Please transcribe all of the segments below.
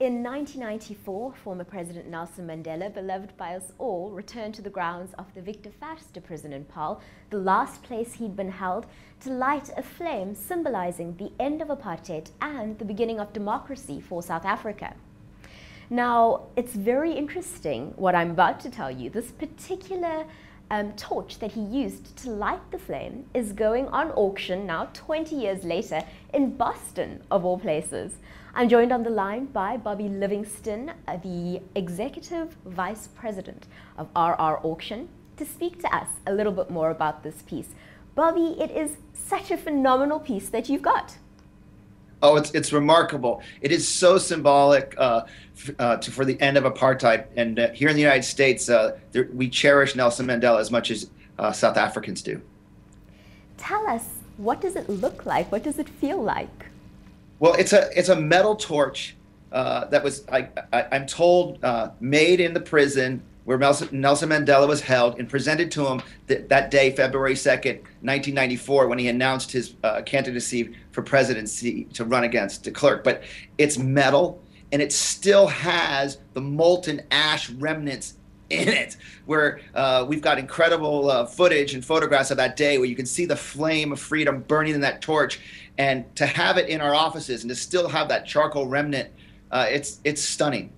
In 1994, former President Nelson Mandela, beloved by us all, returned to the grounds of the Victor Verster prison in Paarl, the last place he'd been held, to light a flame symbolizing the end of apartheid and the beginning of democracy for South Africa. Now, it's very interesting what I'm about to tell you. This particular torch that he used to light the flame is going on auction now 20 years later in Boston, of all places. I'm joined on the line by Bobby Livingston, the Executive Vice President of RR Auction, to speak to us a little bit more about this piece. Bobby, it is such a phenomenal piece that you've got. Oh, it's remarkable. It is so symbolic for the end of apartheid. And here in the United States, we cherish Nelson Mandela as much as South Africans do. Tell us, what does it look like? What does it feel like? Well, it's a metal torch that was, I'm told, made in the prison where Nelson Mandela was held and presented to him that day, February 2nd, 1994, when he announced his candidacy for presidency to run against de Klerk. But it's metal, and it still has the molten ash remnants in it, where we've got incredible footage and photographs of that day where you can see the flame of freedom burning in that torch. And to have it in our offices and to still have that charcoal remnant, it's stunning.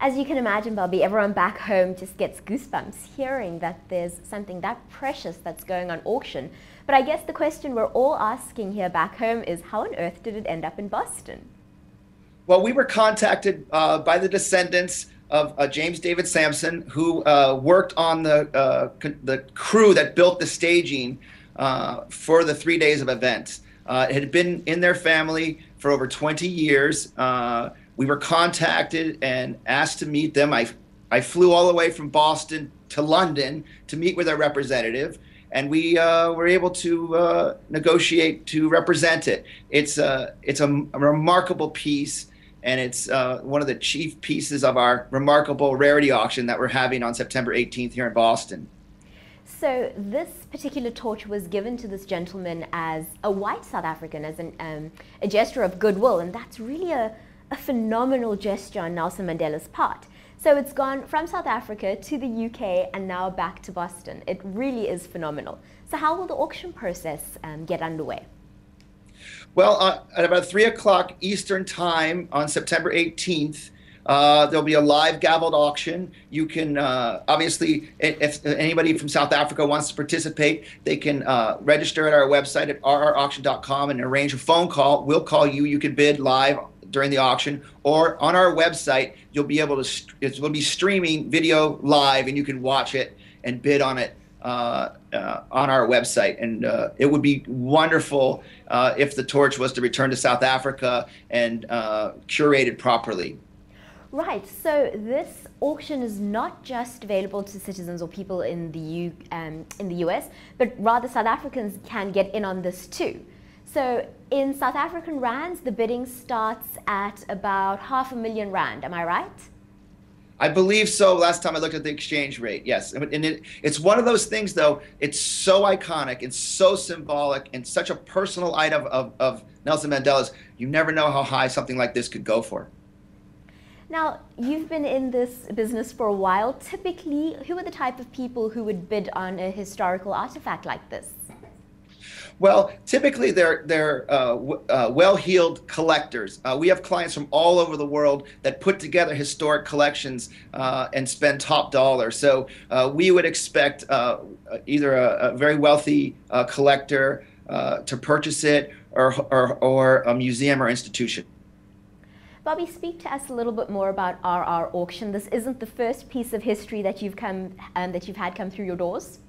As you can imagine, Bobby, everyone back home just gets goosebumps hearing that there's something that precious that's going on auction. But I guess the question we're all asking here back home is, how on earth did it end up in Boston? Well, we were contacted by the descendants of James David Sampson, who worked on the crew that built the staging for the 3 days of events. It had been in their family for over 20 years. We were contacted and asked to meet them. I flew all the way from Boston to London to meet with our representative, and we were able to negotiate to represent it. It's a remarkable piece, and it's one of the chief pieces of our remarkable rarity auction that we're having on September 18th here in Boston. So this particular torch was given to this gentleman as a white South African, as a gesture of goodwill, and that's really a phenomenal gesture on Nelson Mandela's part. So it's gone from South Africa to the UK and now back to Boston. It really is phenomenal. So how will the auction process get underway? Well, at about 3 o'clock Eastern time on September 18th, there'll be a live gavelled auction. You can, obviously, if anybody from South Africa wants to participate, they can register at our website at rrauction.com and arrange a phone call. We'll call you. You can bid live during the auction, or on our website, you'll be able to, it will be streaming video live, and you can watch it and bid on it on our website. And it would be wonderful if the torch was to return to South Africa and curated properly. Right, so this auction is not just available to citizens or people in the US, but rather South Africans can get in on this too. So in South African rands, the bidding starts at about R500,000, am I right? I believe so. Last time I looked at the exchange rate, yes. And it's one of those things, though, it's so iconic and so symbolic and such a personal item of Nelson Mandela's, you never know how high something like this could go for. Now, you've been in this business for a while. Typically, who are the type of people who would bid on a historical artifact like this? Well, typically they're well-heeled collectors. We have clients from all over the world that put together historic collections and spend top dollar. So we would expect either a very wealthy collector to purchase it, or a museum or institution. Bobby, speak to us a little bit more about RR Auction. This isn't the first piece of history that you've had come through your doors.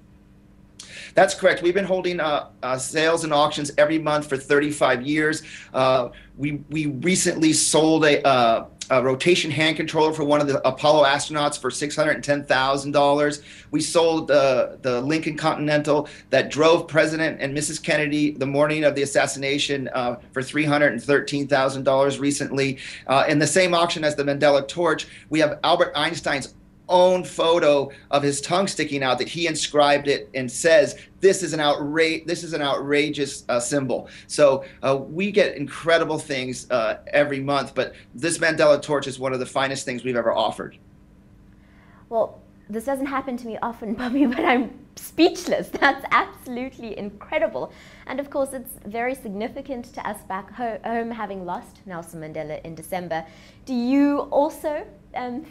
That's correct. We've been holding sales and auctions every month for 35 years. We recently sold a rotation hand controller for one of the Apollo astronauts for $610,000. We sold the Lincoln Continental that drove President and Mrs. Kennedy the morning of the assassination for $313,000 recently. In the same auction as the Mandela Torch, we have Albert Einstein's own photo of his tongue sticking out that he inscribed it and says, this is an outrageous symbol. So we get incredible things every month, but this Mandela Torch is one of the finest things we've ever offered. Well, this doesn't happen to me often, Bobby, but I'm speechless. That's absolutely incredible. And of course, it's very significant to us back home, having lost Nelson Mandela in December. Do you also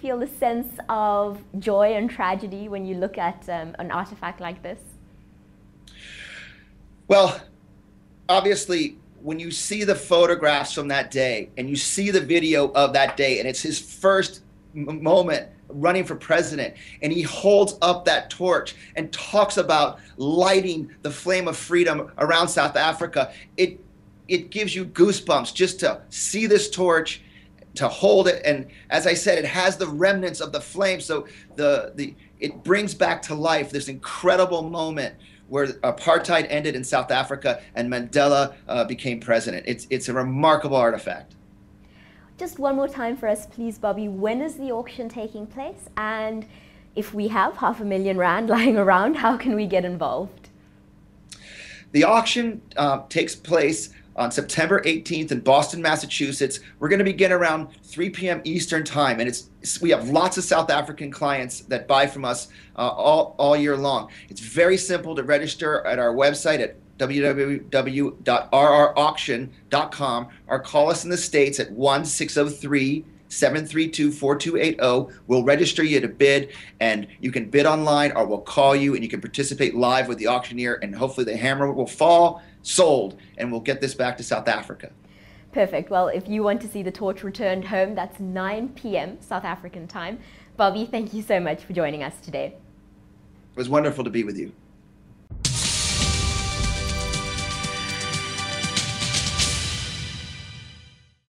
feel a sense of joy and tragedy when you look at an artifact like this? Well, obviously, when you see the photographs from that day and you see the video of that day, and it's his first moment running for president, and he holds up that torch and talks about lighting the flame of freedom around South Africa, it gives you goosebumps just to see this torch, to hold it. And as I said, it has the remnants of the flame, so it brings back to life this incredible moment where apartheid ended in South Africa and Mandela became president. It's a remarkable artifact. Just one more time for us, please, Bobby. When is the auction taking place? And if we have R500,000 lying around, how can we get involved? The auction takes place on September 18th in Boston, Massachusetts. We're going to begin around 3 p.m. Eastern time, and we have lots of South African clients that buy from us all year long. It's very simple to register at our website at www.rrauction.com, or call us in the States at 1-603-732-4280. We'll register you to bid, and you can bid online, or we'll call you and you can participate live with the auctioneer, and hopefully the hammer will fall, sold, and we'll get this back to South Africa. Perfect. Well, if you want to see the torch returned home, that's 9 p.m. South African time. Bobby, thank you so much for joining us today. It was wonderful to be with you.